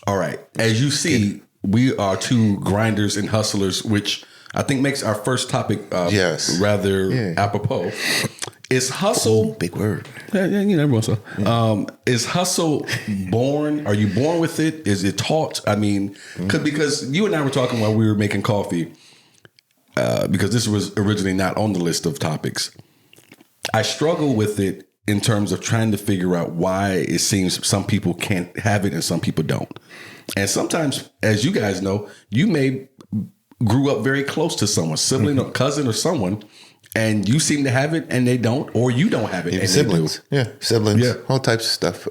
All right. As you see, we are two grinders and hustlers, which I think makes our first topic rather apropos. Is hustle... big word. Yeah, everyone so. Is hustle born? Are you born with it? Is it taught? I mean, because you and I were talking while we were making coffee, because this was originally not on the list of topics. I struggle with it in terms of trying to figure out why it seems some people can't have it and some people don't. And sometimes, as you guys know, you may grew up very close to someone, sibling or cousin or someone, and you seem to have it and they don't, or you don't have it and siblings. They do. Siblings, all types of stuff.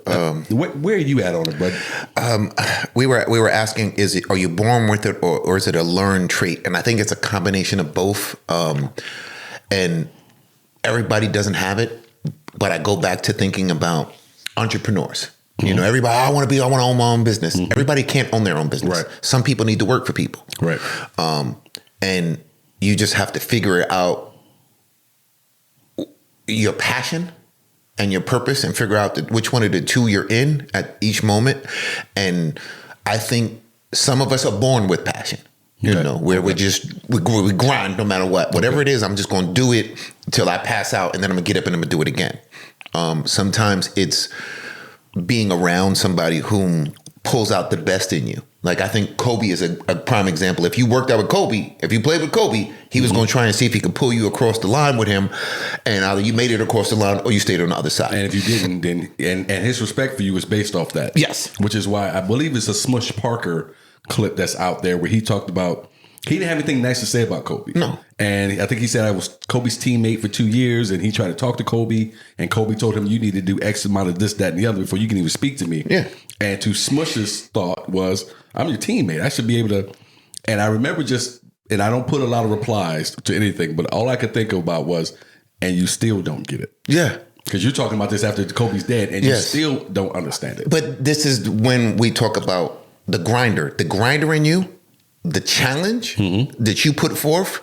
Where are you at on it, bud? We were asking, are you born with it or is it a learned trait? And I think it's a combination of both. And everybody doesn't have it, but I go back to thinking about entrepreneurs. You know, everybody, I want to own my own business. Everybody can't own their own business. Right. Some people need to work for people. Right. And you just have to figure out your passion and your purpose and figure out which one of the two you're in at each moment. And I think some of us are born with passion, you know, where we grind no matter what. Whatever it is, I'm just going to do it till I pass out, and then I'm going to get up and I'm going to do it again. Sometimes it's being around somebody whom pulls out the best in you. Like, I think Kobe is a prime example. If you worked out with Kobe, if you played with Kobe, he was going to try and see if he could pull you across the line with him, and either you made it across the line or you stayed on the other side. And if you didn't, then and his respect for you was based off that. Yes. Which is why I believe it's a Smush Parker clip that's out there where he talked about, he didn't have anything nice to say about Kobe. No. And I think he said I was Kobe's teammate for 2 years, and he tried to talk to Kobe, and Kobe told him, you need to do X amount of this, that, and the other before you can even speak to me. Yeah. And to Smush's thought was, I'm your teammate. I should be able to. And I remember and I don't put a lot of replies to anything, but all I could think about was, and you still don't get it. Yeah. Because you're talking about this after Kobe's dead, and you still don't understand it. But this is when we talk about the grinder in you, the challenge that you put forth.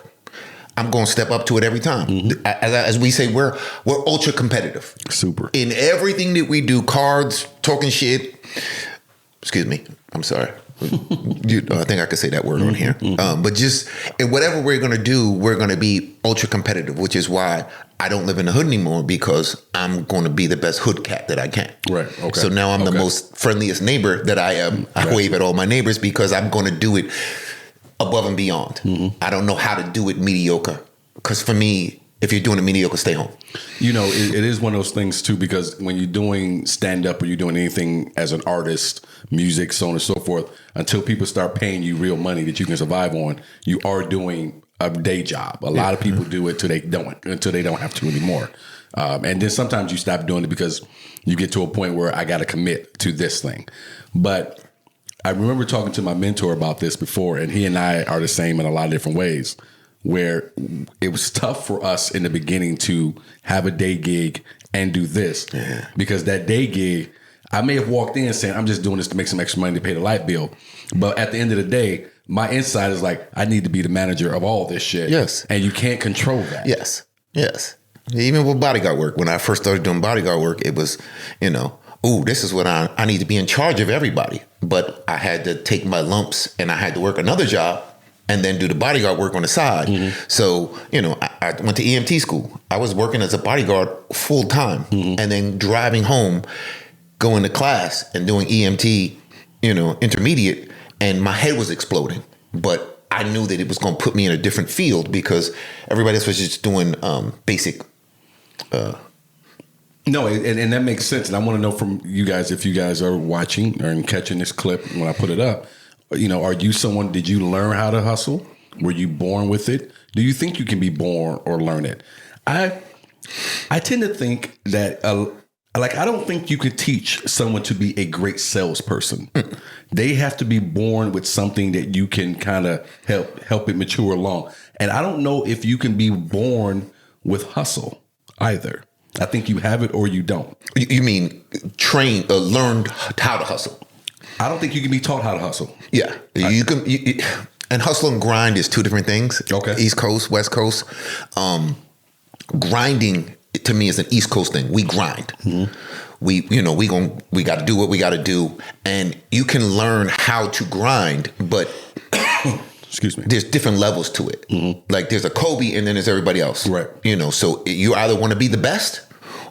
I'm going to step up to it every time. As we say, we're ultra competitive. Super. In everything that we do, cards, talking shit. Excuse me. I'm sorry. I think I could say that word on here. But just in whatever we're going to do, we're going to be ultra competitive, which is why I don't live in the hood anymore, because I'm going to be the best hood cat that I can. Right. Okay. So now I'm the most friendliest neighbor that I am. I wave at all my neighbors because I'm going to do it above and beyond. I don't know how to do it mediocre, because for me, if you're doing it mediocre, stay home. You know, it is one of those things too, because when you're doing stand up or you're doing anything as an artist, music, so on and so forth, until people start paying you real money that you can survive on, you are doing a day job. A lot of people do it until they don't have to anymore. And then sometimes you stop doing it because you get to a point where I got to commit to this thing. But I remember talking to my mentor about this before, and he and I are the same in a lot of different ways, where it was tough for us in the beginning to have a day gig and do this. Because that day gig, I may have walked in saying, I'm just doing this to make some extra money to pay the light bill. But at the end of the day, my inside is like, I need to be the manager of all this shit. Yes. And you can't control that. Yes. Even with bodyguard work, when I first started doing bodyguard work, it was, this is what I need to be in charge of everybody. But I had to take my lumps and I had to work another job and then do the bodyguard work on the side. So, I went to EMT school. I was working as a bodyguard full time and then driving home, going to class and doing EMT, intermediate, and my head was exploding. But I knew that it was going to put me in a different field because everybody else was just doing basic. No, and that makes sense. And I want to know from you guys, if you guys are watching or catching this clip when I put it up, are you someone, did you learn how to hustle? Were you born with it? Do you think you can be born or learn it? I tend to think that, I don't think you could teach someone to be a great salesperson. They have to be born with something that you can kind of help it mature along. And I don't know if you can be born with hustle either. I think you have it or you don't. You mean trained or learned how to hustle? I don't think you can be taught how to hustle. Yeah. And hustle and grind is two different things. Okay. East Coast, West Coast. Grinding to me is an East Coast thing. We grind. we got to do what we got to do, and you can learn how to grind, but excuse me, there's different levels to it. Like there's a Kobe, and then there's everybody else. Right. So you either want to be the best,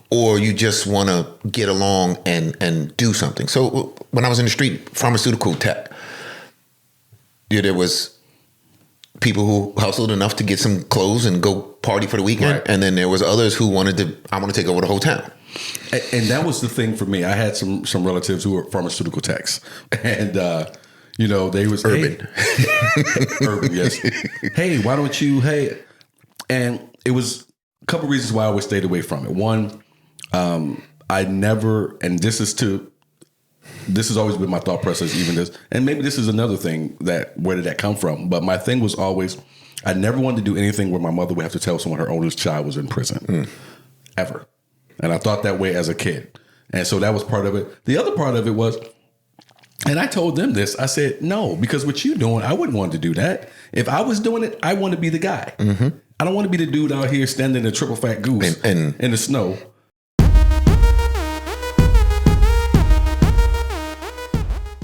or you just want to get along and do something. So when I was in the street, pharmaceutical tech, there was people who hustled enough to get some clothes and go party for the weekend. Right. And then there was others who I want to take over the whole town. And that was the thing for me. I had some relatives who were pharmaceutical techs, and they was Urban. Urban, yes. Hey, why don't you? Hey, and it was a couple reasons why I always stayed away from it. One, I never, and this has always been my thought process. Even this, and maybe this is another thing where did that come from? But my thing was always, I never wanted to do anything where my mother would have to tell someone her oldest child was in prison, ever. And I thought that way as a kid. And so that was part of it. The other part of it was, and I told them this, I said, no, because what you're doing, I wouldn't want to do that. If I was doing it, I want to be the guy. I don't want to be the dude out here standing in a triple fat goose in the snow